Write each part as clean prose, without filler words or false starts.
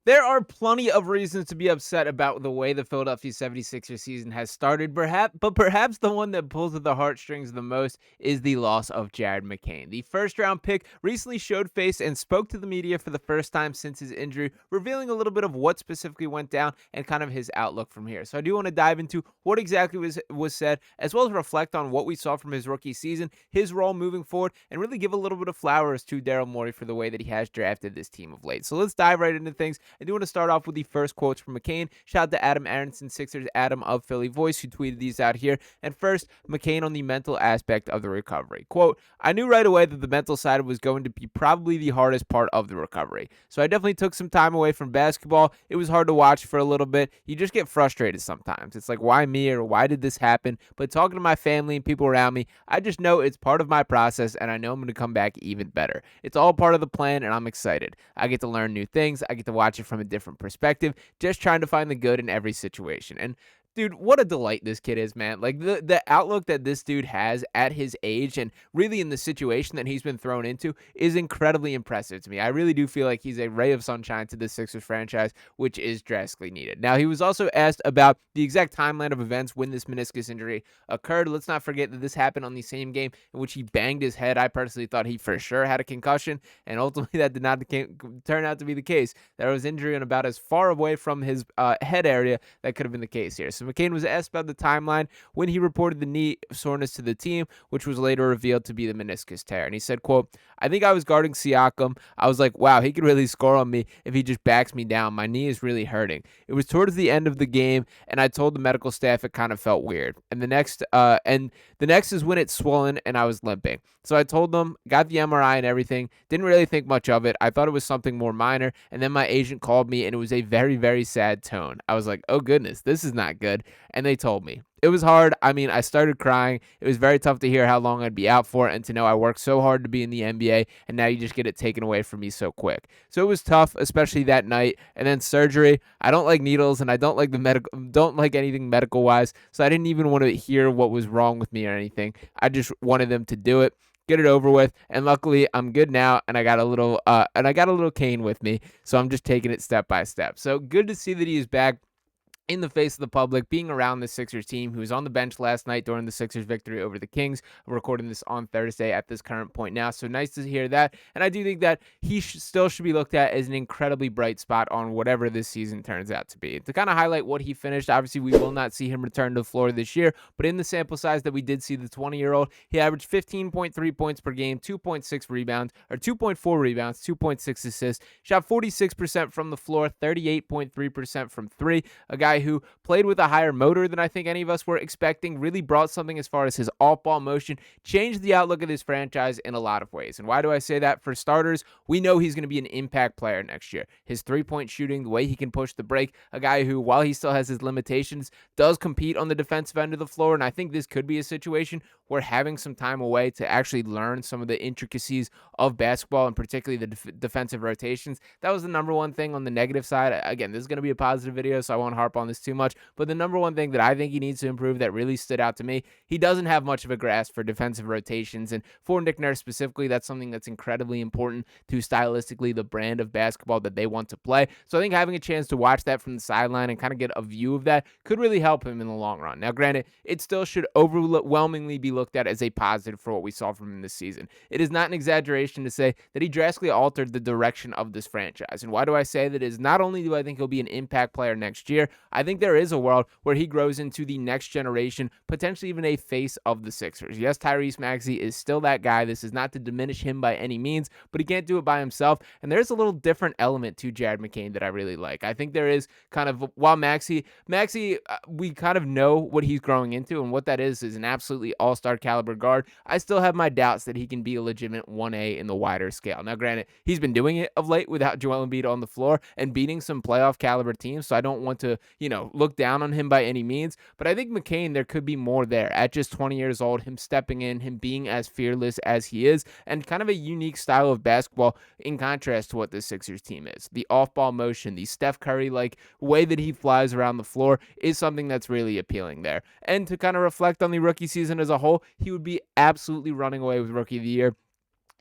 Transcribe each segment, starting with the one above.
There are plenty of reasons to be upset about the way the Philadelphia 76ers season has started, perhaps the one that pulls at the heartstrings the most is the loss of Jared McCain. The first round pick recently showed face and spoke to the media for the first time since his injury, revealing a little bit of what specifically went down and kind of his outlook from here. So I do want to dive into what exactly was said, as well as reflect on what we saw from his rookie season, his role moving forward, and really give a little bit of flowers to Daryl Morey for the way that he has drafted this team of late. So let's dive right into things. I do want to start off with the first quotes from McCain. Shout out to Adam Aronson, Sixers Adam of Philly Voice, who tweeted these out here. And first, McCain on the mental aspect of the recovery. Quote, I knew right away that the mental side was going to be probably the hardest part of the recovery. So I definitely took some time away from basketball. It was hard to watch for a little bit. You just get frustrated sometimes. It's like, why me, or why did this happen? But talking to my family and people around me, I just know it's part of my process, and I know I'm going to come back even better. It's all part of the plan, and I'm excited. I get to learn new things. I get to watch it from a different perspective, just trying to find the good in every situation. And dude, what a delight this kid is, man. Like the outlook that this dude has at his age and really in the situation that he's been thrown into is incredibly impressive to me. I really do feel like he's a ray of sunshine to the Sixers franchise, which is drastically needed. Now, he was also asked about the exact timeline of events when this meniscus injury occurred. Let's not forget that this happened on the same game in which he banged his head. I personally thought he for sure had a concussion, and ultimately that did not turn out to be the case. There was injury on about as far away from his head area that could have been the case here. So McCain was asked about the timeline when he reported the knee soreness to the team, which was later revealed to be the meniscus tear. And he said, quote, I think I was guarding Siakam. I was like, wow, he could really score on me if he just backs me down. My knee is really hurting. It was towards the end of the game, and I told the medical staff it kind of felt weird. And the next is when it's swollen and I was limping. So I told them, got the MRI and everything, didn't really think much of it. I thought it was something more minor. And then my agent called me, and it was a very, very sad tone. I was like, oh goodness, this is not good. And they told me. It was hard. I mean, I started crying. It was very tough to hear how long I'd be out for, and to know I worked so hard to be in the NBA, and now you just get it taken away from me so quick. So it was tough, especially that night. And then surgery. I don't like needles, and I don't like don't like anything medical wise. So I didn't even want to hear what was wrong with me or anything. I just wanted them to do it, get it over with, and luckily I'm good now, and I got a little cane with me, so I'm just taking it step by step. So good to see that he is back in the face of the public, being around the Sixers team, who was on the bench last night during the Sixers victory over the Kings. I'm recording this on Thursday at this current point now, so nice to hear that. And I do think that he still should be looked at as an incredibly bright spot on whatever this season turns out to be. To kind of highlight what he finished, obviously we will not see him return to the floor this year, but in the sample size that we did see the 20-year-old, he averaged 15.3 points per game, 2.6 rebounds, or 2.4 rebounds, 2.6 assists, shot 46% from the floor, 38.3% from three. A guy who played with a higher motor than I think any of us were expecting, really brought something as far as his off-ball motion, changed the outlook of this franchise in a lot of ways. And why do I say that? For starters, we know he's going to be an impact player next year. His three-point shooting, the way he can push the break, a guy who, while he still has his limitations, does compete on the defensive end of the floor. And I think this could be a situation where having some time away to actually learn some of the intricacies of basketball, and particularly the defensive rotations, that was the number one thing on the negative side. Again, this is going to be a positive video, so I won't harp on this too much, but the number one thing that I think he needs to improve that really stood out to me, he doesn't have much of a grasp for defensive rotations, and for Nick Nurse specifically, that's something that's incredibly important to stylistically the brand of basketball that they want to play. So I think having a chance to watch that from the sideline and kind of get a view of that could really help him in the long run. Now, granted, it still should overwhelmingly be looked at as a positive for what we saw from him this season. It is not an exaggeration to say that he drastically altered the direction of this franchise. And why do I say that? Is not only do I think he'll be an impact player next year, I think there is a world where he grows into the next generation, potentially even a face of the Sixers. Yes, Tyrese Maxey is still that guy. This is not to diminish him by any means, but he can't do it by himself. And there's a little different element to Jared McCain that I really like. I think there is kind of, while Maxey, we kind of know what he's growing into, and what that is an absolutely all-star caliber guard. I still have my doubts that he can be a legitimate 1A in the wider scale. Now, granted, he's been doing it of late without Joel Embiid on the floor and beating some playoff caliber teams, so I don't want to, look down on him by any means, but I think McCain, there could be more there at just 20 years old, him stepping in, him being as fearless as he is, and kind of a unique style of basketball in contrast to what the Sixers team is. The off-ball motion, the Steph Curry-like way that he flies around the floor is something that's really appealing there. And to kind of reflect on the rookie season as a whole, he would be absolutely running away with Rookie of the Year.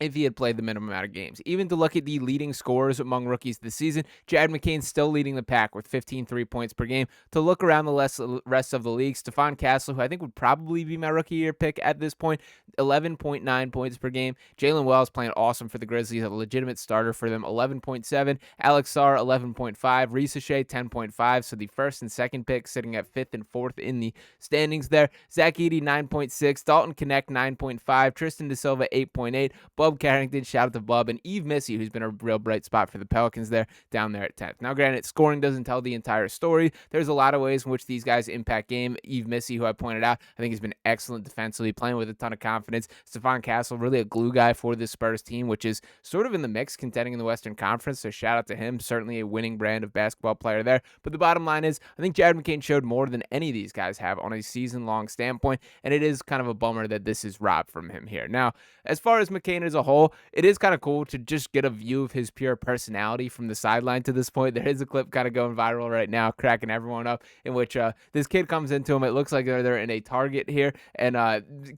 if he had played the minimum amount of games. Even to look at the leading scorers among rookies this season, Jared McCain's still leading the pack with 15 3-points per game. To look around the rest of the league, Stephon Castle, who I think would probably be my rookie year pick at this point, 11.9 points per game. Jalen Wells playing awesome for the Grizzlies, a legitimate starter for them, 11.7. Alex Sarr, 11.5. Reese Shea, 10.5. So the first and second pick sitting at fifth and fourth in the standings there. Zach Edey, 9.6. Dalton Connect, 9.5. Tristan De Silva, 8.8. Bub Carrington, shout out to Bub, and Yves Missy, who's been a real bright spot for the Pelicans there, down there at 10th. Now, granted, scoring doesn't tell the entire story. There's a lot of ways in which these guys impact game. Yves Missy, who I pointed out, I think has been excellent defensively, playing with a ton of confidence. Stephon Castle, really a glue guy for this Spurs team, which is sort of in the mix, contending in the Western Conference, so shout out to him. Certainly a winning brand of basketball player there. But the bottom line is, I think Jared McCain showed more than any of these guys have on a season-long standpoint, and it is kind of a bummer that this is robbed from him here. Now, as far as McCain as a whole, it is kind of cool to just get a view of his pure personality from the sideline to this point. There is a clip kind of going viral right now, cracking everyone up, in which this kid comes into him. It looks like they're in a Target here, and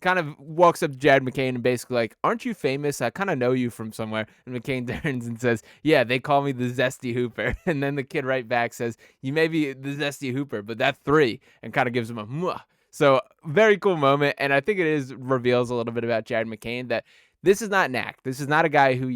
kind of walks up to Jared McCain and basically like, "Aren't you famous? I kind of know you from somewhere." And McCain turns and says, "Yeah, they call me the Zesty Hooper." And then the kid right back says, "You may be the Zesty Hooper, but that's 3," and kind of gives him a mwah. So very cool moment, and I think it reveals a little bit about Jared McCain that this is not an act. This is not a guy who,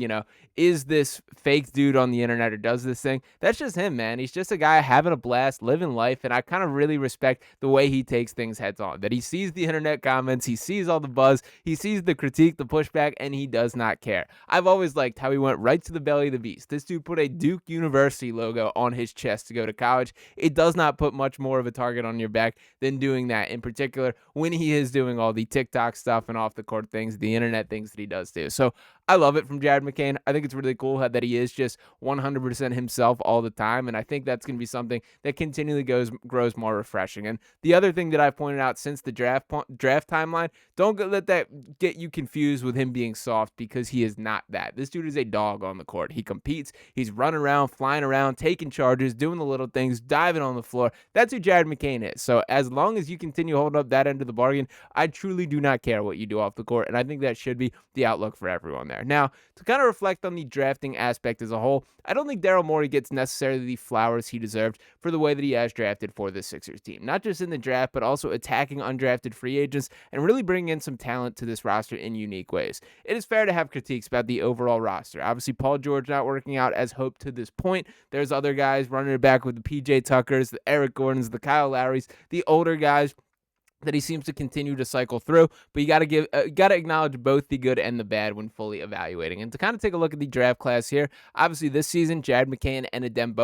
is this fake dude on the internet or does this thing. That's just him, man. He's just a guy having a blast, living life, and I kind of really respect the way he takes things heads on. That he sees the internet comments, he sees all the buzz, he sees the critique, the pushback, and he does not care. I've always liked how he went right to the belly of the beast. This dude put a Duke University logo on his chest to go to college. It does not put much more of a target on your back than doing that, in particular when he is doing all the TikTok stuff and off the court things, the internet things that he does too. So I love it from Jared McCain. I think it's really cool that he is just 100% himself all the time, and I think that's going to be something that continually grows more refreshing. And the other thing that I've pointed out since the draft timeline, don't let that get you confused with him being soft, because he is not that. This dude is a dog on the court. He competes. He's running around, flying around, taking charges, doing the little things, diving on the floor. That's who Jared McCain is. So as long as you continue holding up that end of the bargain, I truly do not care what you do off the court, and I think that should be the outlook for everyone there. Now, to kind of reflect on the drafting aspect as a whole, I don't think Daryl Morey gets necessarily the flowers he deserved for the way that he has drafted for the Sixers team. Not just in the draft, but also attacking undrafted free agents and really bringing in some talent to this roster in unique ways. It is fair to have critiques about the overall roster. Obviously, Paul George not working out as hoped to this point. There's other guys running it back with the PJ Tuckers, the Eric Gordons, the Kyle Lowrys, the older guys that he seems to continue to cycle through, but you got to acknowledge both the good and the bad when fully evaluating. And to kind of take a look at the draft class here, obviously this season, Jared McCain and Adem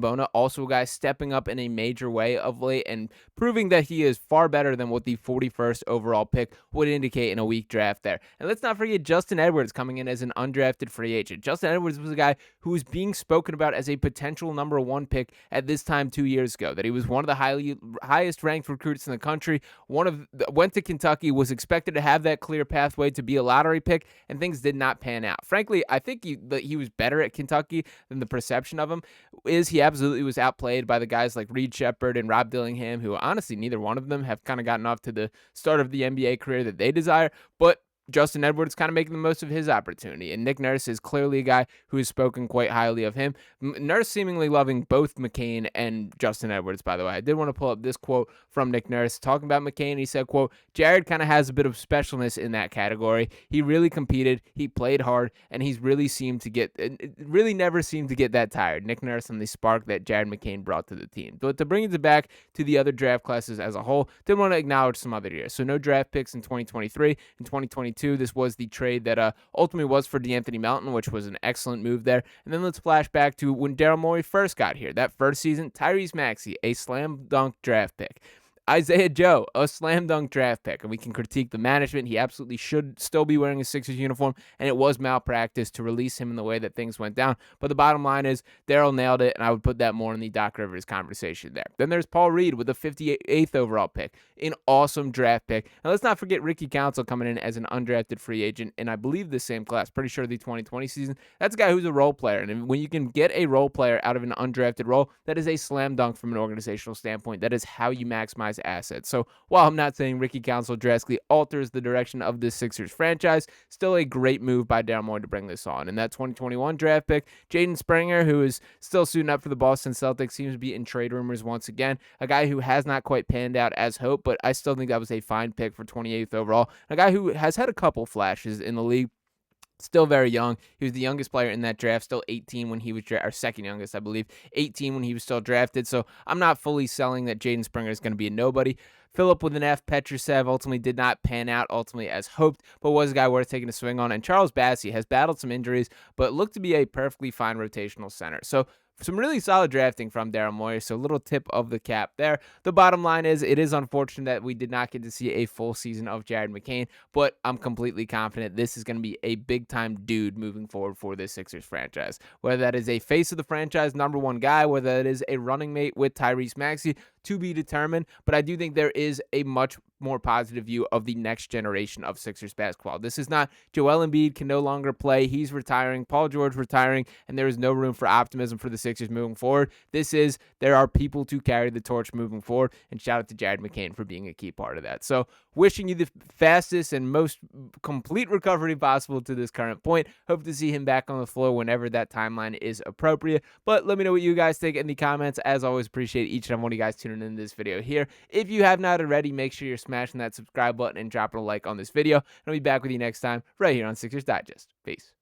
Bona, also a guy stepping up in a major way of late and proving that he is far better than what the 41st overall pick would indicate in a weak draft there. And let's not forget Justin Edwards coming in as an undrafted free agent. Justin Edwards was a guy who was being spoken about as a potential number 1 pick at this time 2 years ago, that he was one of the highest ranked recruits in the country. Went to Kentucky, was expected to have that clear pathway to be a lottery pick, and things did not pan out. Frankly, I think he was better at Kentucky than the perception of him is. He absolutely was outplayed by the guys like Reed Shepherd and Rob Dillingham, who honestly neither one of them have kind of gotten off to the start of the NBA career that they desire, but Justin Edwards kind of making the most of his opportunity. And Nick Nurse is clearly a guy who has spoken quite highly of him. Nurse seemingly loving both McCain and Justin Edwards, by the way. I did want to pull up this quote from Nick Nurse talking about McCain. He said, quote, "Jared kind of has a bit of specialness in that category. He really competed, he played hard, and he's really never seemed to get that tired." Nick Nurse and the spark that Jared McCain brought to the team. But to bring it back to the other draft classes as a whole, did want to acknowledge some other years. So no draft picks in 2023. In 2022, this was the trade that ultimately was for DeAnthony Melton, which was an excellent move there. And then let's flash back to when Daryl Morey first got here. That first season, Tyrese Maxey, a slam dunk draft pick. Isaiah Joe, a slam dunk draft pick, and we can critique the management. He absolutely should still be wearing a Sixers uniform, and it was malpractice to release him in the way that things went down. But the bottom line is Daryl nailed it, and I would put that more in the Doc Rivers conversation there. Then there's Paul Reed with the 58th overall pick, an awesome draft pick. And let's not forget Ricky Council coming in as an undrafted free agent, and I believe the same class, pretty sure the 2020 season. That's a guy who's a role player, and when you can get a role player out of an undrafted role, that is a slam dunk from an organizational standpoint. That is how you maximize asset. So while I'm not saying Ricky Council drastically alters the direction of this Sixers franchise, still a great move by Daryl Morey to bring this on. And that 2021 draft pick, Jaden Springer, who is still suiting up for the Boston Celtics, seems to be in trade rumors once again. A guy who has not quite panned out as hoped, but I still think that was a fine pick for 28th overall. A guy who has had a couple flashes in the league. Still very young. He was the youngest player in that draft, still 18 when he was or second youngest, I believe, 18 when he was still drafted. So I'm not fully selling that Jaden Springer is going to be a nobody. Philip with an F, Petrusev ultimately did not pan out ultimately as hoped, but was a guy worth taking a swing on. And Charles Bassey has battled some injuries, but looked to be a perfectly fine rotational center. So some really solid drafting from Daryl Morey, so little tip of the cap there. The bottom line is it is unfortunate that we did not get to see a full season of Jared McCain, but I'm completely confident this is going to be a big-time dude moving forward for this Sixers franchise. Whether that is a face of the franchise, number one guy, whether that is a running mate with Tyrese Maxey, to be determined, but I do think there is a much more positive view of the next generation of Sixers basketball. This is not Joel Embiid can no longer play. He's retiring. Paul George retiring, and there is no room for optimism for the Sixers moving forward. There are people to carry the torch moving forward, and shout out to Jared McCain for being a key part of that. So wishing you the fastest and most complete recovery possible to this current point. Hope to see him back on the floor whenever that timeline is appropriate. But let me know what you guys think in the comments. As always, appreciate each and every one of you guys tuning in this video here. If you have not already, make sure you're smashing that subscribe button and dropping a like on this video. And I'll be back with you next time right here on Sixers Digest. Peace.